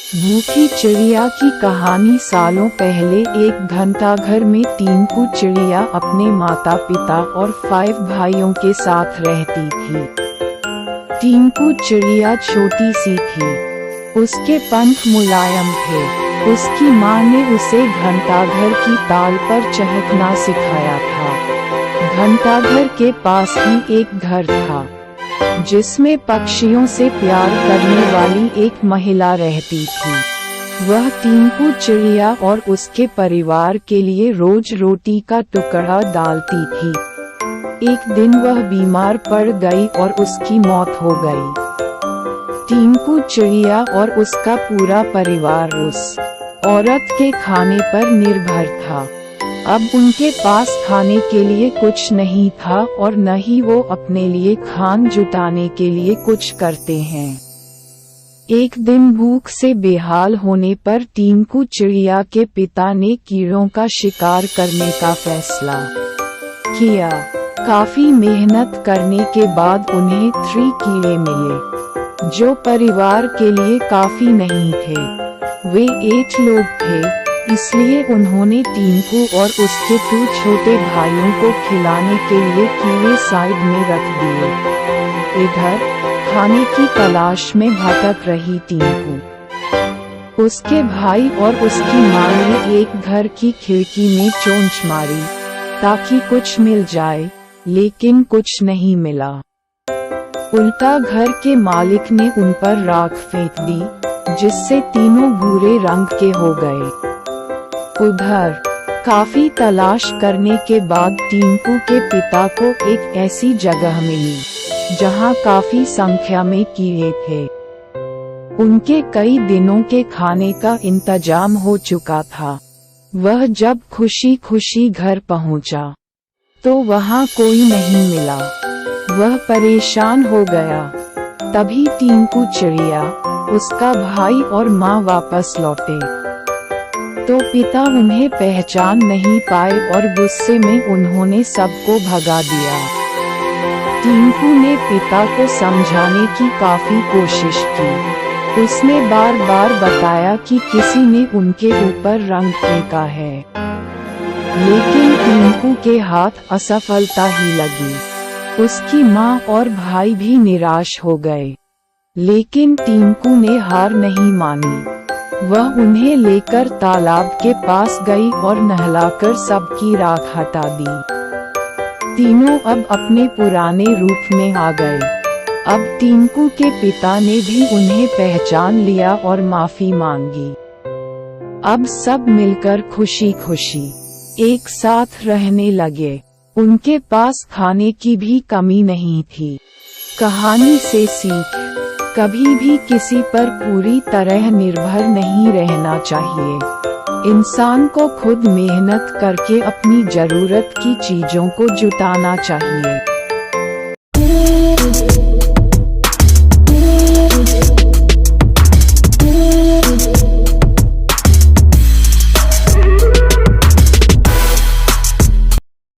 भूखी चिड़िया की कहानी। सालों पहले एक घंटाघर में टीनकू चिड़िया अपने माता पिता और 5 भाइयों के साथ रहती थी। टीनकू चिड़िया छोटी सी थी, उसके पंख मुलायम थे। उसकी माँ ने उसे घंटाघर की ताल पर चहकना सिखाया था। घंटाघर के पास ही एक घर था जिसमें पक्षियों से प्यार करने वाली एक महिला रहती थी। वह टीनकू चिड़िया और उसके परिवार के लिए रोज रोटी का टुकड़ा डालती थी। एक दिन वह बीमार पड़ गई और उसकी मौत हो गई। टीनकू चिड़िया और उसका पूरा परिवार उस औरत के खाने पर निर्भर था। अब उनके पास खाने के लिए कुछ नहीं था और न ही वो अपने लिए खान जुटाने के लिए कुछ करते हैं। एक दिन भूख से बेहाल होने पर टीनकू चिड़िया के पिता ने कीड़ों का शिकार करने का फैसला किया। काफी मेहनत करने के बाद उन्हें 3 कीड़े मिले जो परिवार के लिए काफी नहीं थे। वे 8 लोग थे, इसलिए उन्होंने टीनकू और उसके 2 छोटे भाइयों को खिलाने के लिए कीड़े साइड में रख दिए। इधर खाने की तलाश में भटक रही टीनकू, उसके भाई और उसकी माँ ने एक घर की खिड़की में चोंच मारी ताकि कुछ मिल जाए, लेकिन कुछ नहीं मिला। उल्टा घर के मालिक ने उन पर राख फेंक दी, जिससे तीनों भूरे रंग के हो गए। उधर काफी तलाश करने के बाद टीनकू के पिता को एक ऐसी जगह मिली जहां काफी संख्या में कीड़े थे। उनके कई दिनों के खाने का इंतजाम हो चुका था। वह जब खुशी खुशी घर पहुंचा तो वहां कोई नहीं मिला। वह परेशान हो गया। तभी टीनकू चिड़िया, उसका भाई और माँ वापस लौटे तो पिता उन्हें पहचान नहीं पाए और गुस्से में उन्होंने सबको भगा दिया। टीनकू ने पिता को समझाने की काफी कोशिश की। उसने बार बार बताया कि किसी ने उनके ऊपर रंग फेंका है, लेकिन टीनकू के हाथ असफलता ही लगी। उसकी माँ और भाई भी निराश हो गए, लेकिन टीनकू ने हार नहीं मानी। वह उन्हें लेकर तालाब के पास गई और नहलाकर सबकी राख हटा दी। तीनों अब अपने पुराने रूप में आ गए। अब टीनकू के पिता ने भी उन्हें पहचान लिया और माफी मांगी। अब सब मिलकर खुशी खुशी एक साथ रहने लगे। उनके पास खाने की भी कमी नहीं थी। कहानी से सीख: कभी भी किसी पर पूरी तरह निर्भर नहीं रहना चाहिए। इंसान को खुद मेहनत करके अपनी जरूरत की चीजों को जुटाना चाहिए।